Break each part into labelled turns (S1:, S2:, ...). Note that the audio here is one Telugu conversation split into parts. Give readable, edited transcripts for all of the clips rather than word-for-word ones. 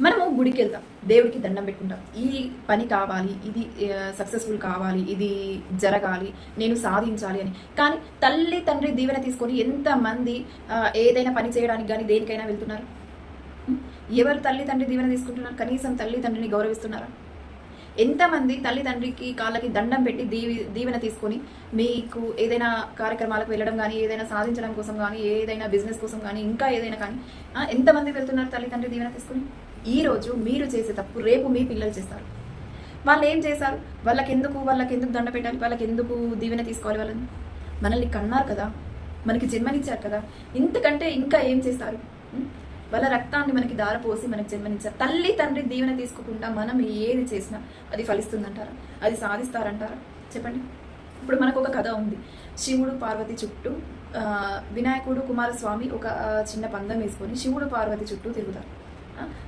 S1: మనము గుడికి వెళ్తాం, దేవుడికి దండం పెట్టుకుంటాం, ఈ పని కావాలి, ఇది సక్సెస్ఫుల్ కావాలి, ఇది జరగాలి, నేను సాధించాలి అని. కానీ తల్లి తండ్రి దీవెన తీసుకొని ఎంతమంది ఏదైనా పని చేయడానికి కానీ దేనికైనా వెళ్తున్నారు? ఎవరు తల్లి తండ్రి దీవెన తీసుకుంటున్నారు? కనీసం తల్లి తండ్రిని గౌరవిస్తున్నారా? ఎంతమంది తల్లి తండ్రికి కాళ్ళకి దండం పెట్టి దీవెన తీసుకొని మీకు ఏదైనా కార్యక్రమాలకు వెళ్ళడం కానీ, ఏదైనా సాధించడం కోసం కానీ, ఏదైనా బిజినెస్ కోసం కానీ, ఇంకా ఏదైనా కానీ ఎంతమంది వెళ్తున్నారు తల్లి తండ్రి దీవెన తీసుకొని? ఈరోజు మీరు చేసే తప్పు రేపు మీ పిల్లలు చేస్తారు. వాళ్ళు ఏం చేశారు? వాళ్ళకి ఎందుకు దండ పెట్టాలి? వాళ్ళకి ఎందుకు దీవెన తీసుకోవాలి? వాళ్ళని మనల్ని కన్నారు కదా, మనకి జన్మనిచ్చారు కదా, ఇంతకంటే ఇంకా ఏం చేస్తారు? వాళ్ళ రక్తాన్ని మనకి దారపోసి మనకి జన్మనిచ్చారు. తల్లి తండ్రి దీవెన తీసుకోకుండా మనం ఏది చేసినా అది ఫలిస్తుందంటారా? అది సాధిస్తారంటారా? చెప్పండి. ఇప్పుడు మనకు ఒక కథ ఉంది. శివుడు పార్వతి చుట్టూ వినాయకుడు కుమారస్వామి ఒక చిన్న పందెం వేసుకొని శివుడు పార్వతి చుట్టూ తిరుగుతారు.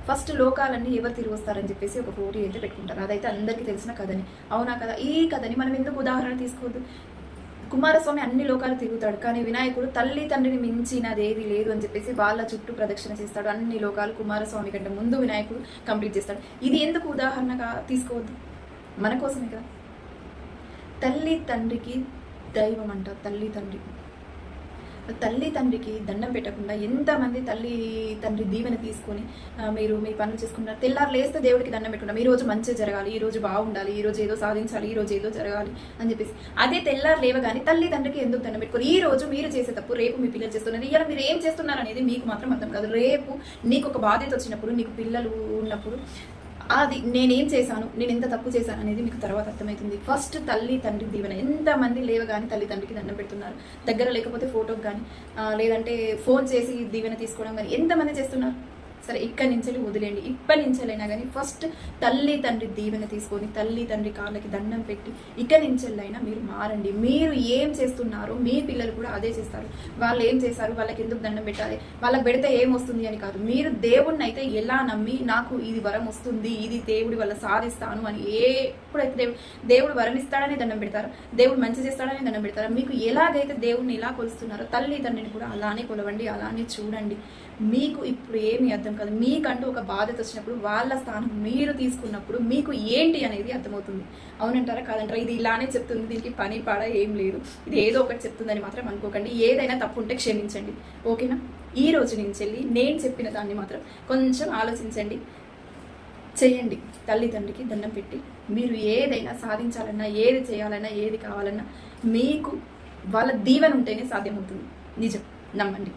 S1: ఫస్ట్ లోకాలన్నీ ఎవరు తిరిగి వస్తారని చెప్పేసి ఒక పోటీ అయితే పెట్టుకుంటారు. అదైతే అందరికీ తెలిసిన కథని. అవునా కదా? ఈ కథని మనం ఎందుకు ఉదాహరణ తీసుకోవద్దు? కుమారస్వామి అన్ని లోకాలు తిరుగుతాడు, కానీ వినాయకుడు తల్లి తండ్రిని మించినది ఏది లేదు అని చెప్పేసి వాళ్ళ చుట్టూ ప్రదక్షిణ చేస్తాడు. అన్ని లోకాలు కుమారస్వామి కంటే ముందు వినాయకుడు కంప్లీట్ చేస్తాడు. ఇది ఎందుకు ఉదాహరణగా తీసుకోవద్దు? మన కోసమే కదా. తల్లి తండ్రికి దైవం అంటారు. తల్లి తండ్రికి దండం పెట్టకుండా ఎంతమంది తల్లి తండ్రి దీవెన తీసుకొని మీరు మీ పనులు చేసుకుంటారు. తెల్లారు లేస్తే దేవుడికి దండం పెట్టుకుంటాం, ఈ రోజు మంచిగా జరగాలి, ఈ రోజు బాగుండాలి, ఈ రోజు ఏదో సాధించాలి, ఈ రోజు ఏదో జరగాలి అని చెప్పేసి. అదే తెల్లారు లేవగానే తల్లి తండ్రికి ఎందుకు దండం పెట్టుకోరు? ఈ రోజు మీరు చేసే తప్పు రేపు మీ పిల్లలు చేస్తున్నారు. ఇలా మీరు ఏం చేస్తున్నారు అనేది మీకు మాత్రం అర్థం కాదు. రేపు నీకు ఒక బాధ్యత వచ్చినప్పుడు, నీకు పిల్లలు ఉన్నప్పుడు అది నేనేం చేశాను, నేను ఎంత తప్పు చేశాను అనేది మీకు తర్వాత అర్థమవుతుంది. ఫస్ట్ తల్లి తండ్రి దీవెన. ఎంతమంది లేవగానే తల్లి తండ్రికి దండం పెడుతున్నారు? దగ్గర లేకపోతే ఫోటోకి కానీ లేదంటే ఫోన్ చేసి దీవెన తీసుకోవడం కానీ ఎంతమంది చేస్తున్నారు? సరే, ఇక్కడి నుంచి వదిలేండి. ఇప్పటి నుంచెల్లైనా కానీ ఫస్ట్ తల్లి తండ్రి దీవెన తీసుకొని తల్లి తండ్రి కాళ్ళకి దండం పెట్టి ఇక్కడి నుంచెల్లైనా మీరు మారండి. మీరు ఏం చేస్తున్నారో మీ పిల్లలు కూడా అదే చేస్తారు. వాళ్ళు ఏం చేస్తారు, వాళ్ళకి ఎందుకు దండం పెట్టాలి, వాళ్ళకి పెడితే ఏం వస్తుంది అని కాదు. మీరు దేవుడిని అయితే ఎలా నమ్మి నాకు ఇది వరం వస్తుంది, ఇది దేవుడి వల్ల సాధిస్తాను అని ఎప్పుడైతే దేవుడు వరం ఇస్తాడని దండం పెడతారు, దేవుడు మంచి చేస్తాడని దండం పెడతారు. మీకు ఎలాగైతే దేవుడిని ఎలా కొలుస్తున్నారో తల్లి తండ్రిని కూడా అలానే కొలవండి, అలానే చూడండి. మీకు ఇప్పుడు ఏమి అర్థం కాదు. మీకంటూ ఒక బాధ్యత వచ్చినప్పుడు వాళ్ళ స్థానం మీరు తీసుకున్నప్పుడు మీకు ఏంటి అనేది అర్థమవుతుంది. అవునంటారా కాదంటారా? ఇది ఇలానే చెప్తుంది, దీనికి పని పాడ ఏం లేదు, ఇది ఏదో ఒకటి చెప్తుందని మాత్రం అనుకోకండి. ఏదైనా తప్పు ఉంటే క్షమించండి, ఓకేనా? ఈ రోజు నుంచి నేను చెప్పిన దాన్ని మాత్రం కొంచెం ఆలోచించండి, చేయండి. తల్లి తండ్రికి దండం పెట్టి మీరు ఏదైనా సాధించాలన్నా, ఏది చేయాలన్నా, ఏది కావాలన్నా మీకు వాళ్ళ దీవెన ఉంటేనే సాధ్యమవుతుంది. నిజం, నమ్మండి.